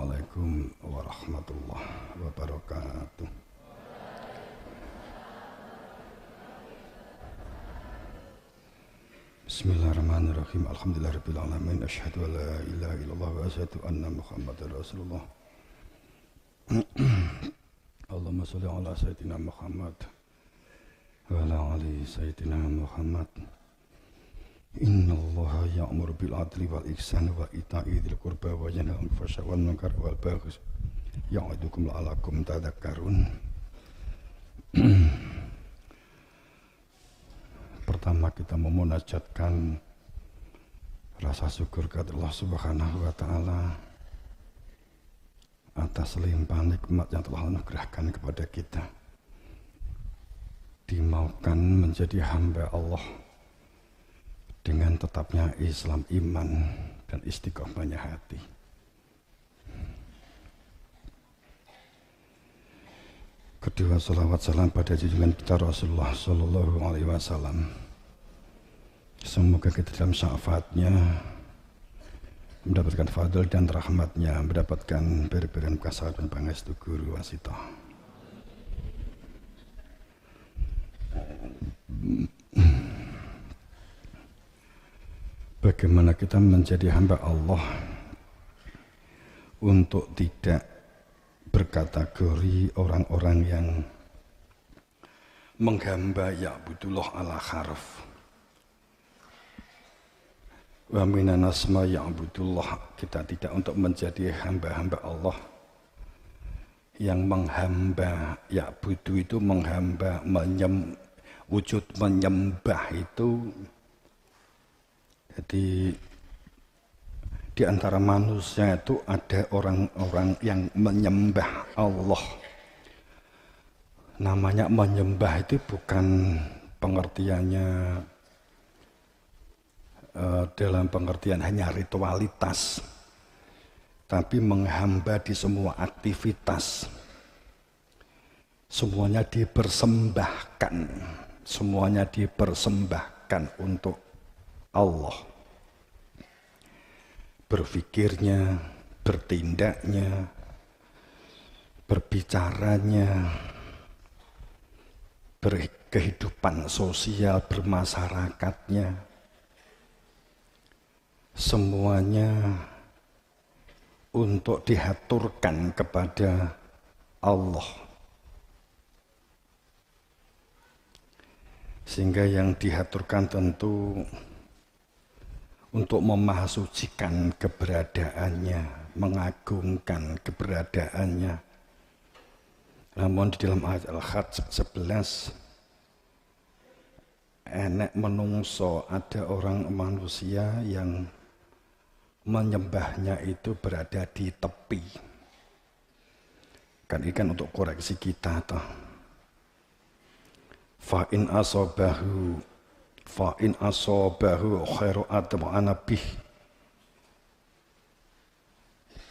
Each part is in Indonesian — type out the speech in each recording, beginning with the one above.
Assalamualaikum warahmatullahi wabarakatuh. Bismillahirrahmanirrahim. Alhamdulillahirabbil alamin. Asyhadu an la ilaha illallah wa asyhadu anna Muhammadar Rasulullah. Allahumma shalli ala sayyidina Muhammad wa ala ali sayyidina Muhammad. Innallaha ya'muru bil adli wal ihsani wa ita'i dzil qurba wa yanha 'anil fahsya'i wal munkari wal baghi ya'idukum la'allakum tadhakkarun. Pertama kita memunajatkan rasa syukur kepada Allah Subhanahu wa taala atas limpahan nikmat yang telah anugerahkan kepada kita. Dimaukan menjadi hamba Allah dengan tetapnya Islam, iman, dan istiqomahnya hati. Kedua, salawat salam pada junjungan kita Rasulullah Sallallahu Alaihi Wasallam. Semoga kita dalam syafaatnya mendapatkan fadl dan rahmatnya, mendapatkan beri-berian kasar dan pangestu guru wasitah. Bagaimana kita menjadi hamba Allah untuk tidak berkategori orang-orang yang menghamba ya'budullah ala harf. Wa minan asma ya'budullah, kita tidak untuk menjadi hamba-hamba Allah yang menghamba. Ya'budu itu menghamba, wujud menyembah itu. Jadi di antara manusia itu ada orang-orang yang menyembah Allah. Namanya menyembah itu bukan pengertiannya dalam pengertian hanya ritualitas, tapi menghamba di semua aktivitas. Semuanya dipersembahkan, semuanya dipersembahkan untuk Allah. Berpikirnya, bertindaknya, berbicaranya, berkehidupan sosial, bermasyarakatnya, semuanya untuk diaturkan kepada Allah. Sehingga yang diaturkan tentu untuk memahasucikan keberadaannya, mengagungkan keberadaannya. Namun di dalam ayat Al-Hajj 11, enek menungso, ada orang manusia yang menyembahnya itu berada di tepi. Kan ini kan untuk koreksi kita toh. Fa'in asobahu khairu atma'ana bih.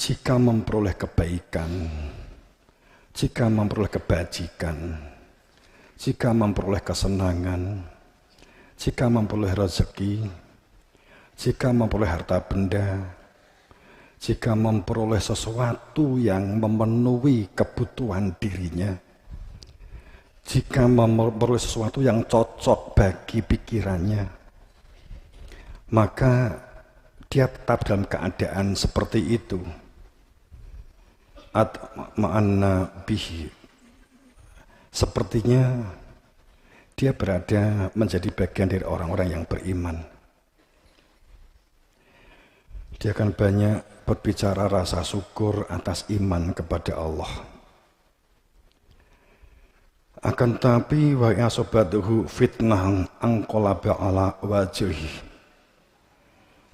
Jika memperoleh kebaikan, jika memperoleh kebajikan, jika memperoleh kesenangan, jika memperoleh rezeki, jika memperoleh harta benda, jika memperoleh sesuatu yang memenuhi kebutuhan dirinya, jika memperoleh sesuatu yang cocok bagi pikirannya, maka dia tetap dalam keadaan seperti itu. Atma'anna bihi, sepertinya dia berada menjadi bagian dari orang-orang yang beriman. Dia akan banyak berbicara rasa syukur atas iman kepada Allah. Akan tapi wa yasobatuhu fitnah angqalaba ala wajhi.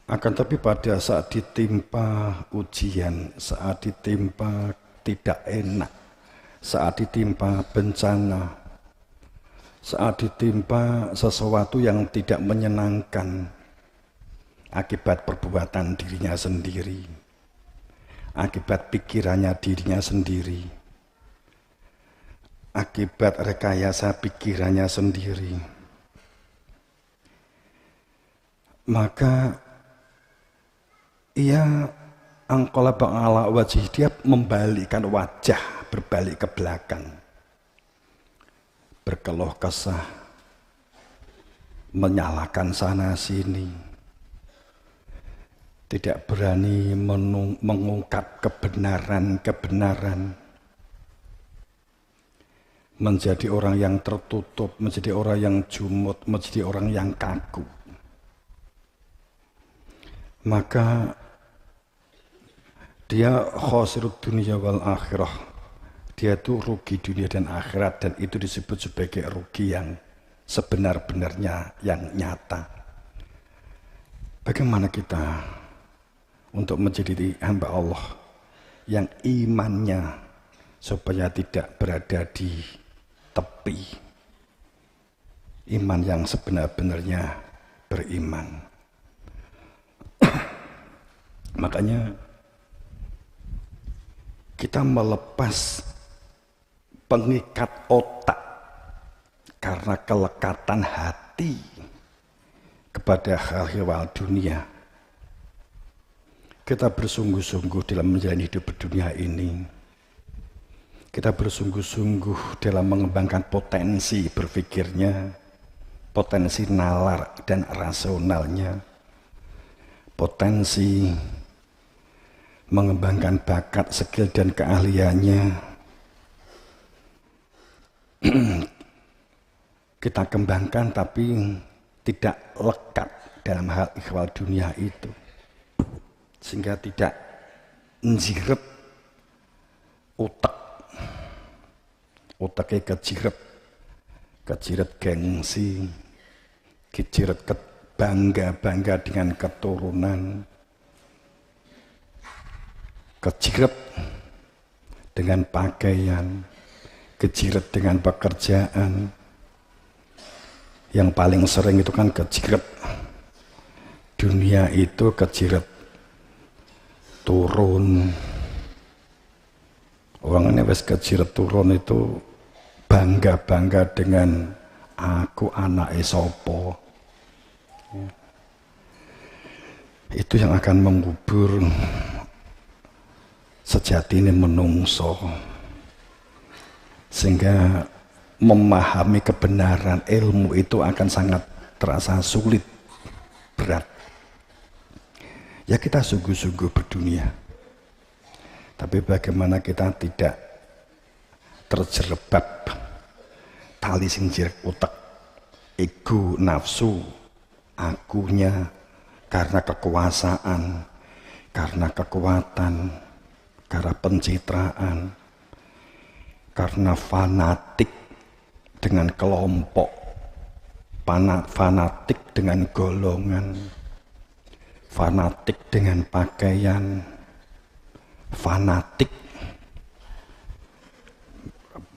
Akan tapi pada saat ditimpa ujian, saat ditimpa tidak enak, saat ditimpa bencana, saat ditimpa sesuatu yang tidak menyenangkan akibat perbuatan dirinya sendiri, akibat pikirannya dirinya sendiri, akibat rekayasa pikirannya sendiri, maka ia Anqalaba ala wajhi, dia membalikkan wajah, berbalik ke belakang, berkeluh kesah, menyalahkan sana sini, tidak berani mengungkap kebenaran, menjadi orang yang tertutup, menjadi orang yang jumut, menjadi orang yang kaku. Maka dia khosirud dunia wal akhirah, dia itu rugi dunia dan akhirat, dan itu disebut sebagai rugi yang sebenar-benarnya, yang nyata. Bagaimana kita untuk menjadi hamba Allah yang imannya supaya tidak berada di tepi, iman yang sebenar-benarnya beriman. Makanya kita melepas pengikat otak karena kelekatan hati kepada hal-hal dunia. Kita bersungguh-sungguh dalam menjalani hidup dunia ini. Kita bersungguh-sungguh dalam mengembangkan potensi berpikirnya, potensi nalar dan rasionalnya, potensi mengembangkan bakat, skill dan keahliannya. Kita kembangkan tapi tidak lekat dalam hal ikhwal dunia itu, sehingga tidak menjiret otaknya kejiret gengsi, kejiret bangga dengan keturunan, kejiret dengan pakaian, kejiret dengan pekerjaan. Yang paling sering itu kan kejiret dunia itu, kejiret turun. Orang ini wes kejiret turun itu bangga dengan aku anak sopo. Itu yang akan mengubur sejati ini menungso, sehingga memahami kebenaran ilmu itu akan sangat terasa sulit, berat. Ya kita sungguh-sungguh berdunia, tapi bagaimana kita tidak terjerembab tali sing jerat utek, ego, nafsu, akunya, karena kekuasaan, karena kekuatan, karena pencitraan, karena fanatik dengan kelompok, fanatik dengan golongan, fanatik dengan pakaian, fanatik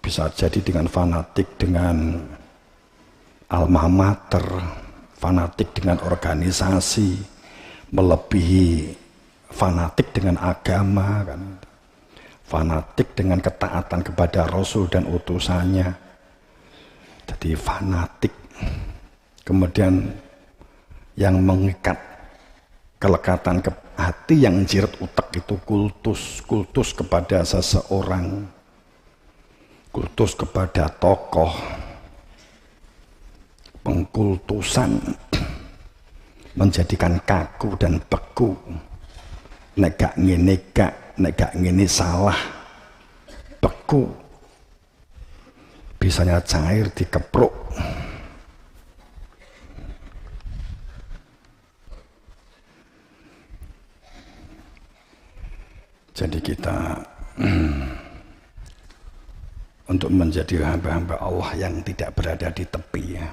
bisa jadi dengan fanatik dengan alma mater, fanatik dengan organisasi, melebihi fanatik dengan agama, kan? Fanatik dengan ketaatan kepada Rasul dan utusannya. Jadi fanatik. Kemudian yang mengikat kelekatan ke hati, yang jirat utak itu kultus kepada seseorang, kultus kepada tokoh, pengkultusan menjadikan kaku dan beku. Nek gak ngene salah, beku, bisanya cair dikepruk. Jadi kita untuk menjadi hamba-hamba Allah yang tidak berada di tepi, ya,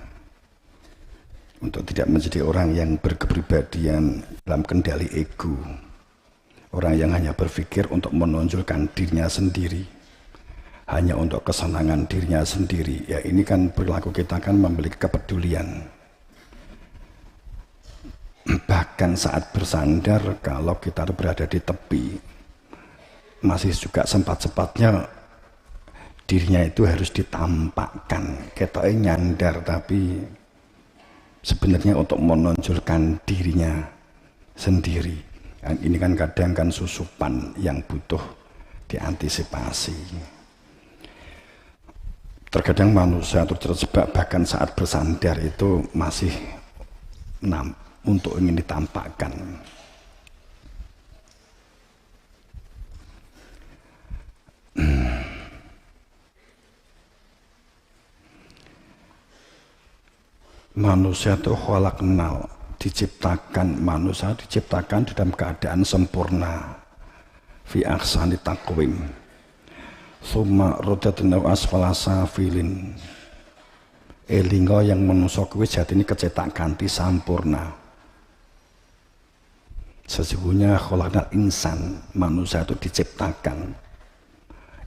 untuk tidak menjadi orang yang berkepribadian dalam kendali ego, orang yang hanya berpikir untuk menonjolkan dirinya sendiri, hanya untuk kesenangan dirinya sendiri. Ya ini kan perilaku kita kan memiliki kepedulian. Bahkan saat bersandar, kalau kita berada di tepi, masih juga sempat-sempatnya dirinya itu harus ditampakkan. Ketoknya nyandar, tapi sebenarnya untuk menonjolkan dirinya sendiri. Ini kan kadang kan susupan yang butuh diantisipasi. Terkadang manusia terjebak bahkan saat bersandar itu masih untuk ingin ditampakkan. Manusia itu khalaqnal, manusia diciptakan dalam keadaan sempurna, fi ahsani taqwim, summa radadnahu asfala safilin. Elinga yang manusia kuwi jatine kecetak ganti sampurna. Sesungguhnya khalaqnal insan, manusia itu diciptakan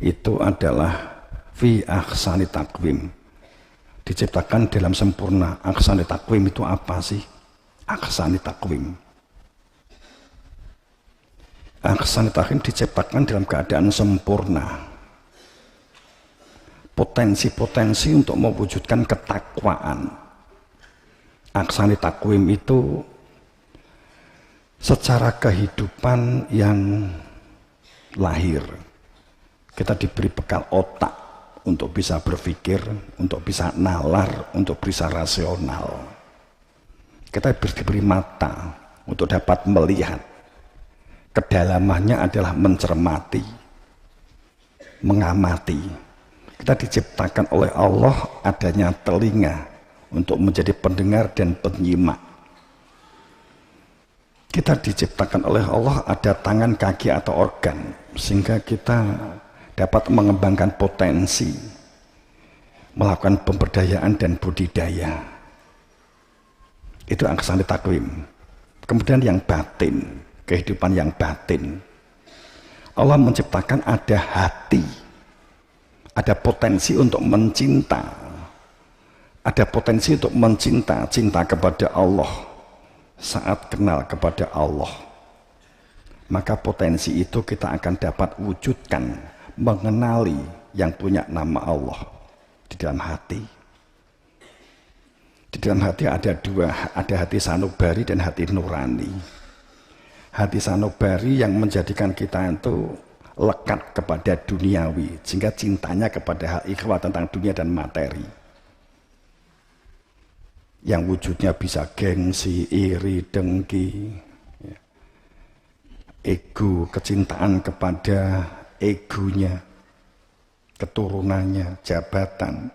itu adalah fi ahsani taqwim, diciptakan dalam sempurna. Ahsani taqwim itu apa sih? Ahsani taqwim, ahsani taqwim diciptakan dalam keadaan sempurna. Potensi-potensi untuk mewujudkan ketakwaan. Ahsani taqwim itu secara kehidupan yang lahir, kita diberi bekal otak untuk bisa berpikir, untuk bisa nalar, untuk bisa rasional. Kita diberi mata untuk dapat melihat. Kedalamannya adalah mencermati, mengamati. Kita diciptakan oleh Allah adanya telinga untuk menjadi pendengar dan penyimak. Kita diciptakan oleh Allah ada tangan, kaki atau organ sehingga kita dapat mengembangkan potensi, melakukan pemberdayaan dan budidaya. Itu ahsani taqwim. Kemudian yang batin, kehidupan yang batin. Allah menciptakan ada hati, ada potensi untuk mencinta, ada potensi untuk mencinta, cinta kepada Allah. Saat kenal kepada Allah, maka potensi itu kita akan dapat wujudkan, mengenali yang punya nama Allah di dalam hati. Di dalam hati ada dua, ada hati sanubari dan hati nurani. Hati sanubari yang menjadikan kita itu lekat kepada duniawi, sehingga cintanya kepada hal ikhwah tentang dunia dan materi. Yang wujudnya bisa gengsi, iri, dengki, ego, kecintaan kepada egonya, keturunannya, jabatan.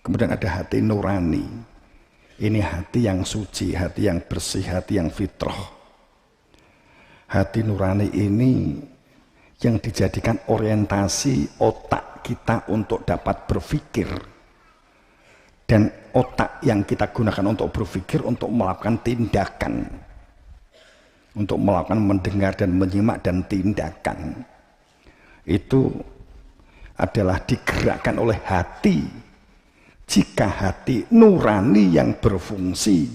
Kemudian ada hati nurani. Ini hati yang suci, hati yang bersih, hati yang fitrah. Hati nurani ini yang dijadikan orientasi otak kita untuk dapat berpikir. Dan otak yang kita gunakan untuk berpikir, untuk melakukan tindakan, untuk melakukan mendengar dan menyimak dan tindakan, itu adalah digerakkan oleh hati. Jika hati nurani yang berfungsi,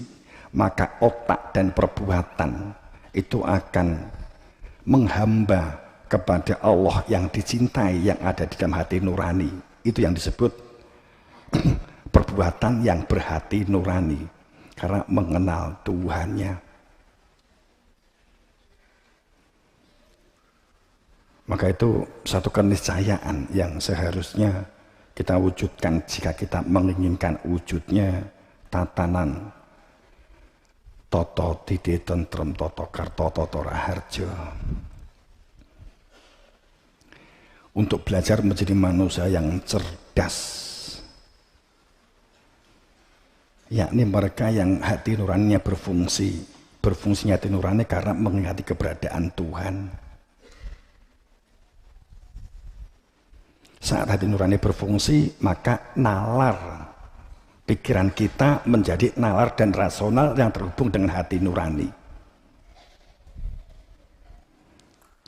maka otak dan perbuatan itu akan menghamba kepada Allah yang dicintai yang ada di dalam hati nurani. Itu yang disebut perbuatan yang berhati nurani, karena mengenal Tuhannya. Maka itu satu keniscayaan yang seharusnya kita wujudkan jika kita menginginkan wujudnya tatanan Toto Dide Tentrem Toto Karto Toto Raharjo. Untuk belajar menjadi manusia yang cerdas, yakni mereka yang hati nuraninya berfungsinya hati nurani karena mengingati keberadaan Tuhan. Saat hati nurani berfungsi, maka nalar pikiran kita menjadi nalar dan rasional yang terhubung dengan hati nurani.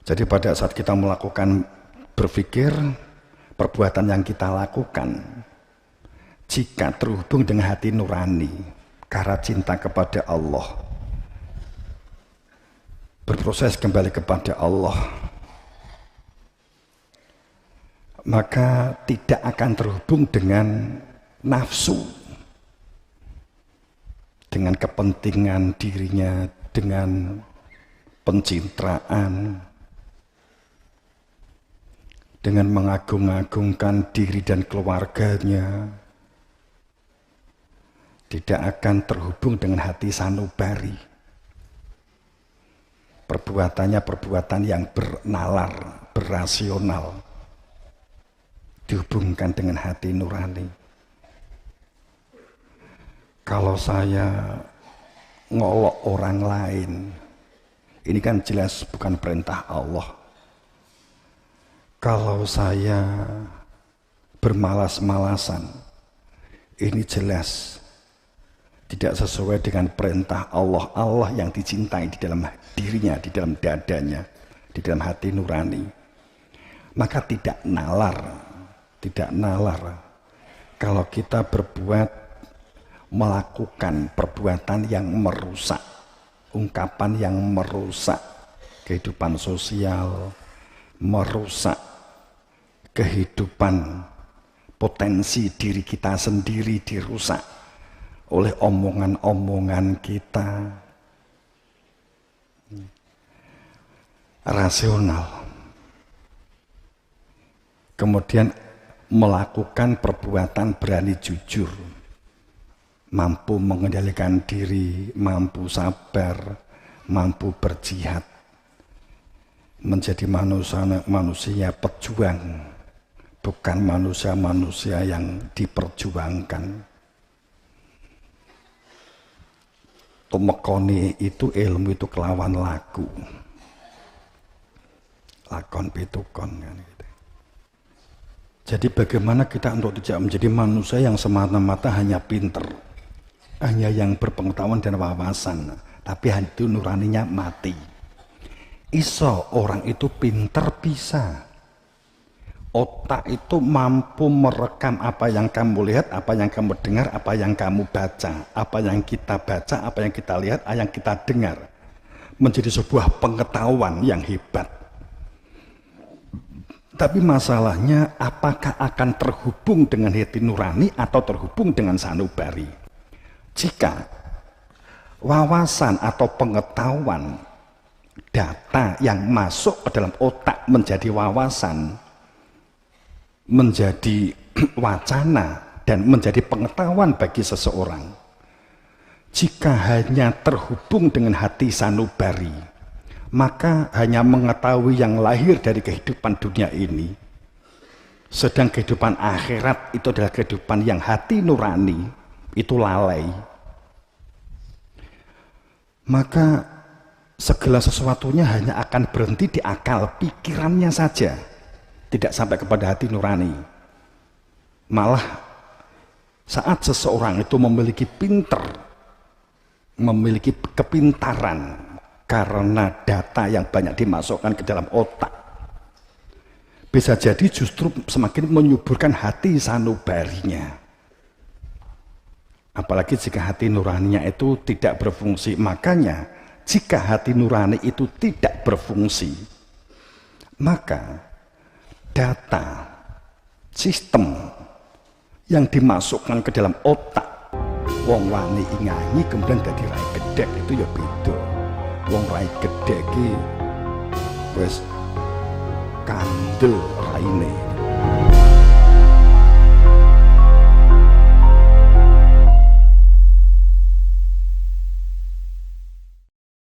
Jadi pada saat kita melakukan berpikir, perbuatan yang kita lakukan jika terhubung dengan hati nurani karena cinta kepada Allah, berproses kembali kepada Allah, maka tidak akan terhubung dengan nafsu, dengan kepentingan dirinya, dengan pencitraan, dengan mengagung-agungkan diri dan keluarganya, tidak akan terhubung dengan hati sanubari. Perbuatannya perbuatan yang bernalar, berasional, dihubungkan dengan hati nurani. Kalau saya ngolok orang lain, ini kan jelas bukan perintah Allah. Kalau saya bermalas-malasan, ini jelas tidak sesuai dengan perintah Allah. Allah yang dicintai di dalam dirinya, di dalam dadanya, di dalam hati nurani. Maka tidak nalar kalau kita melakukan perbuatan yang merusak, ungkapan yang merusak kehidupan sosial, merusak kehidupan, potensi diri kita sendiri dirusak oleh omongan-omongan kita. Rasional. Kemudian melakukan perbuatan berani jujur, mampu mengendalikan diri, mampu sabar, mampu berjihad, menjadi manusia pejuang, bukan manusia-manusia yang diperjuangkan. Tumekoni itu ilmu itu kelawan laku, lakon pitukon kan gitu. Jadi bagaimana kita untuk tidak menjadi manusia yang semata-mata hanya pinter, hanya yang berpengetahuan dan wawasan, tapi hati nuraninya mati. Iso orang itu pinter bisa. Otak itu mampu merekam apa yang kamu lihat, apa yang kamu dengar, apa yang kamu baca, apa yang kita baca, apa yang kita lihat, apa yang kita dengar. Menjadi sebuah pengetahuan yang hebat. Tapi masalahnya apakah akan terhubung dengan hati nurani atau terhubung dengan sanubari? Jika wawasan atau pengetahuan, data yang masuk ke dalam otak menjadi wawasan, menjadi wacana, dan menjadi pengetahuan bagi seseorang. Jika hanya terhubung dengan hati sanubari, maka hanya mengetahui yang lahir dari kehidupan dunia ini. Sedang kehidupan akhirat itu adalah kehidupan yang hati nurani, itu lalai. Maka segala sesuatunya hanya akan berhenti di akal pikirannya saja, tidak sampai kepada hati nurani. Malah saat seseorang itu memiliki memiliki kepintaran karena data yang banyak dimasukkan ke dalam otak, bisa jadi justru semakin menyuburkan hati sanubarinya. Apalagi jika hati nuraninya itu tidak berfungsi. Makanya jika hati nurani itu tidak berfungsi, maka data, sistem yang dimasukkan ke dalam otak wong wani ingangi kemudian dadi rai gedhek itu ya beda. Wong rai gedhek iki wis kandel raine.